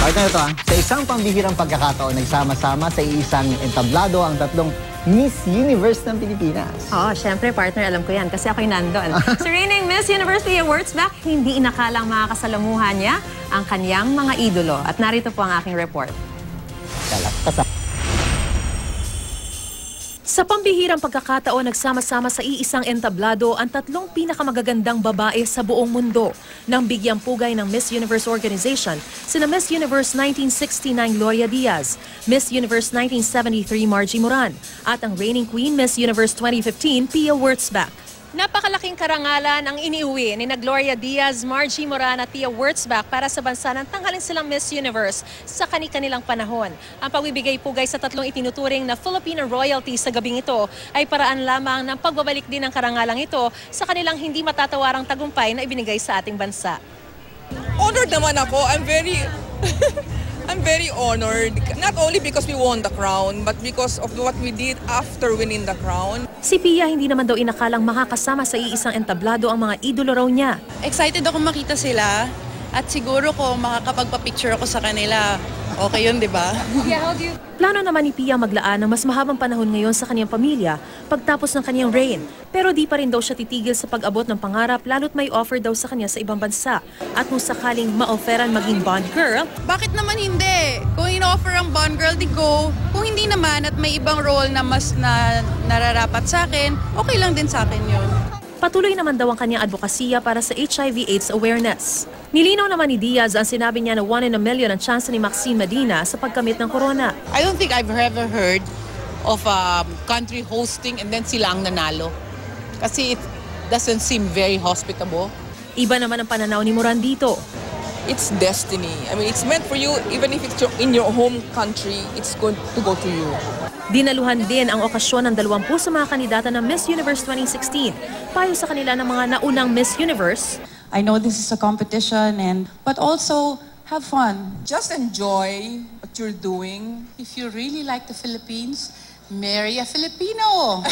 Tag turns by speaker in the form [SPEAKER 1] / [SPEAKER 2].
[SPEAKER 1] Partner, ito sa isang pambihirang pagkakataon, nagsama-sama sa isang entablado ang tatlong Miss Universe ng Pilipinas.
[SPEAKER 2] Oo, syempre partner, alam ko yan kasi ako'y nandun. Sa reigning Miss Universe Awards back, hindi inakalang makakasalamuhan niya ang kanyang mga idolo. At narito po ang aking report. Sa pambihirang pagkakataon, nagsama-sama sa iisang entablado ang tatlong pinakamagagandang babae sa buong mundo nang bigyang pugay ng Miss Universe Organization, sina Miss Universe 1969 Gloria Diaz, Miss Universe 1973 Margie Moran, at ang reigning Queen Miss Universe 2015 Pia Wurtzbach. Napakalaking karangalan ang iniuwi ni Gloria Diaz, Margie Moran at Pia Wurtzbach para sa bansa ng tanghalin silang Miss Universe sa kani-kanilang panahon. Ang pagbibigay pugay sa tatlong itinuturing na Filipino royalty sa gabing ito ay paraan lamang ng pagbabalik din ng karangalang ito sa kanilang hindi matatawarang tagumpay na ibinigay sa ating bansa.
[SPEAKER 3] Honored naman ako. I'm very honored, not only because we won the crown, but because of what we did after winning the crown.
[SPEAKER 2] Si Pia hindi naman daw inakalang makakasama sa iisang entablado ang mga idolo raw niya.
[SPEAKER 4] Excited ako makita sila at siguro ko makakapagpa-picture ako sa kanila. Okay yun, di ba?
[SPEAKER 2] Plano naman ni Pia maglaan ng mas mahabang panahon ngayon sa kanyang pamilya pagtapos ng kanyang reign. Pero di pa rin daw siya titigil sa pag-abot ng pangarap lalo't may offer daw sa kanya sa ibang bansa. At kung sakaling ma-offeran maging Bond girl,
[SPEAKER 4] Bakit naman hindi? Kung in-offer ang Bond girl, di go. Kung hindi naman at may ibang role na mas nararapat sa akin, okay lang din sa akin yun.
[SPEAKER 2] patuloy naman daw ang kanyang advokasya para sa HIV/AIDS awareness. Nilinaw naman ni Diaz ang sinabi niya na 1 in a million ang chance ni Maxine Medina sa pagkamit ng corona.
[SPEAKER 5] I don't think I've ever heard of a country hosting and then sila ang nanalo. Kasi it doesn't seem very hospitable.
[SPEAKER 2] Iba naman ang pananaw ni Moran dito.
[SPEAKER 3] It's destiny. I mean, it's meant for you. Even if it's in your home country, it's going to go to you.
[SPEAKER 2] Dinaluhan din ang okasyon ng 20 sa mga kandidata ng Miss Universe 2016. Payo sa kanila ng mga naunang Miss Universe.
[SPEAKER 6] I know this is a competition, but also have fun.
[SPEAKER 3] Just enjoy what you're doing.
[SPEAKER 5] If you really like the Philippines, marry a Filipino.